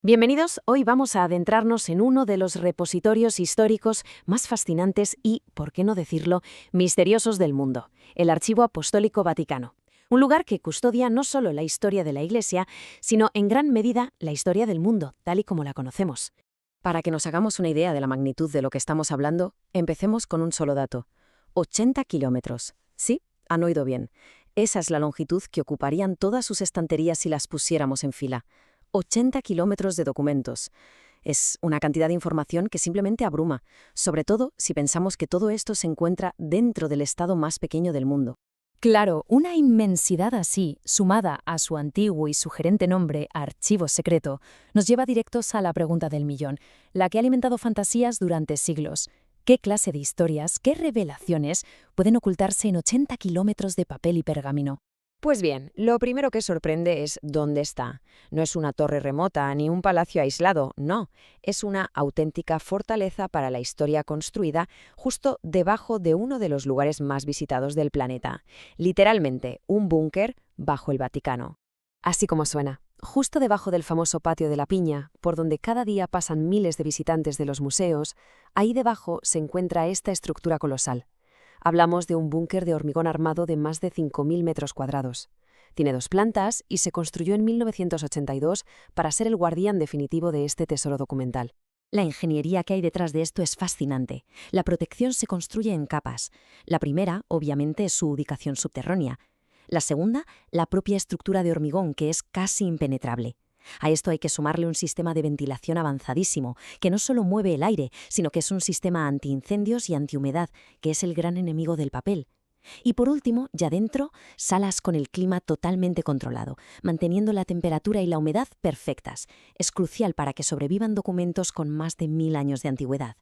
Bienvenidos, hoy vamos a adentrarnos en uno de los repositorios históricos más fascinantes y, por qué no decirlo, misteriosos del mundo, el Archivo Apostólico Vaticano. Un lugar que custodia no solo la historia de la Iglesia, sino en gran medida la historia del mundo, tal y como la conocemos. Para que nos hagamos una idea de la magnitud de lo que estamos hablando, empecemos con un solo dato. 80 kilómetros. Sí, han oído bien. Esa es la longitud que ocuparían todas sus estanterías si las pusiéramos en fila. 80 kilómetros de documentos. Es una cantidad de información que simplemente abruma, sobre todo si pensamos que todo esto se encuentra dentro del estado más pequeño del mundo. Claro, una inmensidad así, sumada a su antiguo y sugerente nombre, archivo secreto, nos lleva directos a la pregunta del millón, la que ha alimentado fantasías durante siglos. ¿Qué clase de historias, qué revelaciones pueden ocultarse en 80 kilómetros de papel y pergamino? Pues bien, lo primero que sorprende es dónde está. No es una torre remota ni un palacio aislado, no. Es una auténtica fortaleza para la historia construida justo debajo de uno de los lugares más visitados del planeta. Literalmente, un búnker bajo el Vaticano. Así como suena. Justo debajo del famoso Patio de la Piña, por donde cada día pasan miles de visitantes de los museos, ahí debajo se encuentra esta estructura colosal. Hablamos de un búnker de hormigón armado de más de 5.000 metros cuadrados. Tiene 2 plantas y se construyó en 1982 para ser el guardián definitivo de este tesoro documental. La ingeniería que hay detrás de esto es fascinante. La protección se construye en capas. La primera, obviamente, es su ubicación subterránea. La segunda, la propia estructura de hormigón, que es casi impenetrable. A esto hay que sumarle un sistema de ventilación avanzadísimo, que no solo mueve el aire, sino que es un sistema antiincendios y antihumedad, que es el gran enemigo del papel. Y por último, ya dentro, salas con el clima totalmente controlado, manteniendo la temperatura y la humedad perfectas. Es crucial para que sobrevivan documentos con más de 1000 años de antigüedad.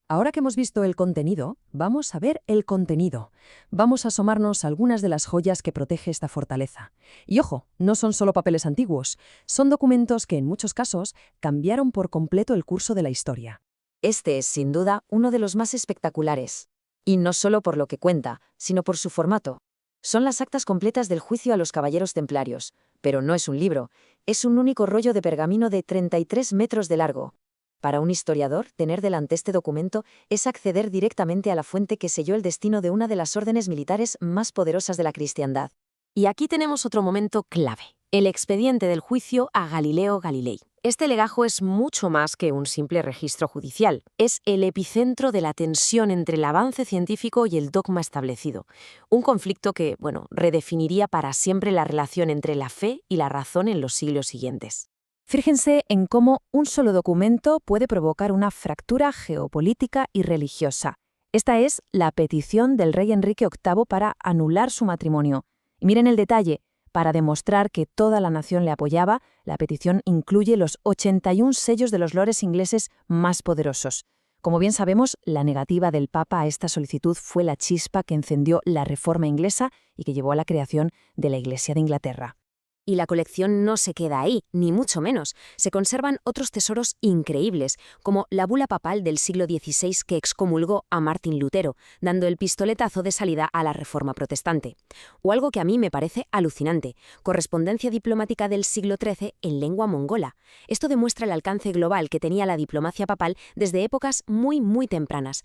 Ahora que hemos visto el contenido, vamos a ver el contenido. Vamos a asomarnos a algunas de las joyas que protege esta fortaleza. Y ojo, no son solo papeles antiguos, son documentos que en muchos casos cambiaron por completo el curso de la historia. Este es, sin duda, uno de los más espectaculares. Y no solo por lo que cuenta, sino por su formato. Son las actas completas del juicio a los caballeros templarios, pero no es un libro, es un único rollo de pergamino de 33 metros de largo. Para un historiador, tener delante este documento es acceder directamente a la fuente que selló el destino de una de las órdenes militares más poderosas de la cristiandad. Y aquí tenemos otro momento clave, el expediente del juicio a Galileo Galilei. Este legajo es mucho más que un simple registro judicial. Es el epicentro de la tensión entre el avance científico y el dogma establecido. Un conflicto que, redefiniría para siempre la relación entre la fe y la razón en los siglos siguientes. Fíjense en cómo un solo documento puede provocar una fractura geopolítica y religiosa. Esta es la petición del rey Enrique VIII para anular su matrimonio. Y miren el detalle. Para demostrar que toda la nación le apoyaba, la petición incluye los 81 sellos de los lores ingleses más poderosos. Como bien sabemos, la negativa del Papa a esta solicitud fue la chispa que encendió la Reforma inglesa y que llevó a la creación de la Iglesia de Inglaterra. Y la colección no se queda ahí, ni mucho menos. Se conservan otros tesoros increíbles, como la bula papal del siglo XVI que excomulgó a Martín Lutero, dando el pistoletazo de salida a la Reforma protestante. O algo que a mí me parece alucinante, correspondencia diplomática del siglo XIII en lengua mongola. Esto demuestra el alcance global que tenía la diplomacia papal desde épocas muy tempranas.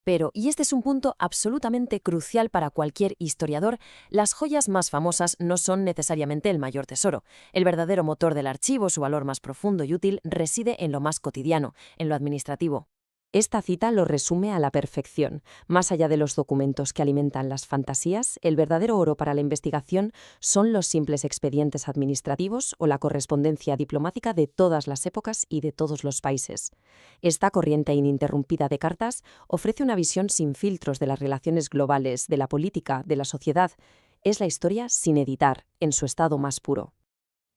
Pero, y este es un punto absolutamente crucial para cualquier historiador, las joyas más famosas no son necesariamente el mayor tesoro. El verdadero motor del archivo, su valor más profundo y útil, reside en lo más cotidiano, en lo administrativo. Esta cita lo resume a la perfección. Más allá de los documentos que alimentan las fantasías, el verdadero oro para la investigación son los simples expedientes administrativos o la correspondencia diplomática de todas las épocas y de todos los países. Esta corriente ininterrumpida de cartas ofrece una visión sin filtros de las relaciones globales, de la política, de la sociedad. Es la historia sin editar, en su estado más puro.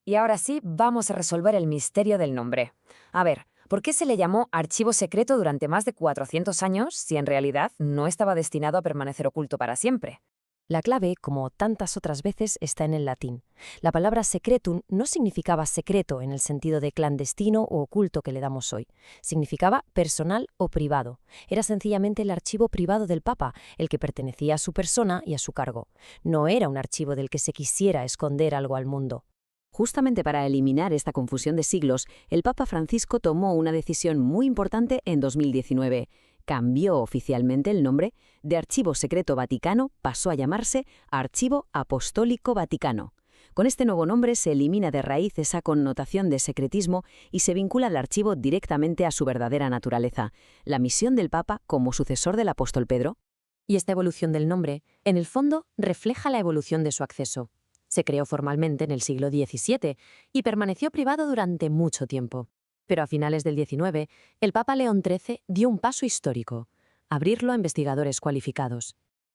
Y ahora sí, vamos a resolver el misterio del nombre. A ver, ¿por qué se le llamó archivo secreto durante más de 400 años si en realidad no estaba destinado a permanecer oculto para siempre? La clave, como tantas otras veces, está en el latín. La palabra secretum no significaba secreto en el sentido de clandestino o oculto que le damos hoy. Significaba personal o privado. Era sencillamente el archivo privado del Papa, el que pertenecía a su persona y a su cargo. No era un archivo del que se quisiera esconder algo al mundo. Justamente para eliminar esta confusión de siglos, el Papa Francisco tomó una decisión muy importante en 2019. Cambió oficialmente el nombre. De Archivo Secreto Vaticano pasó a llamarse Archivo Apostólico Vaticano. Con este nuevo nombre se elimina de raíz esa connotación de secretismo y se vincula el archivo directamente a su verdadera naturaleza, la misión del Papa como sucesor del apóstol Pedro. Y esta evolución del nombre, en el fondo, refleja la evolución de su acceso. Se creó formalmente en el siglo XVII y permaneció privado durante mucho tiempo. Pero a finales del XIX, el Papa León XIII dio un paso histórico: abrirlo a investigadores cualificados.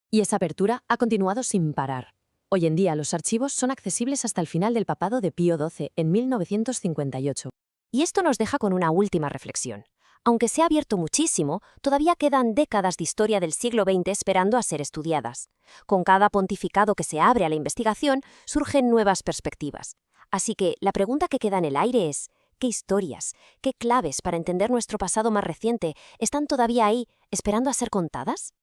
Y esa apertura ha continuado sin parar. Hoy en día los archivos son accesibles hasta el final del papado de Pío XII en 1958. Y esto nos deja con una última reflexión. Aunque se ha abierto muchísimo, todavía quedan décadas de historia del siglo XX esperando a ser estudiadas. Con cada pontificado que se abre a la investigación, surgen nuevas perspectivas. Así que la pregunta que queda en el aire es: ¿qué historias, qué claves para entender nuestro pasado más reciente están todavía ahí, esperando a ser contadas?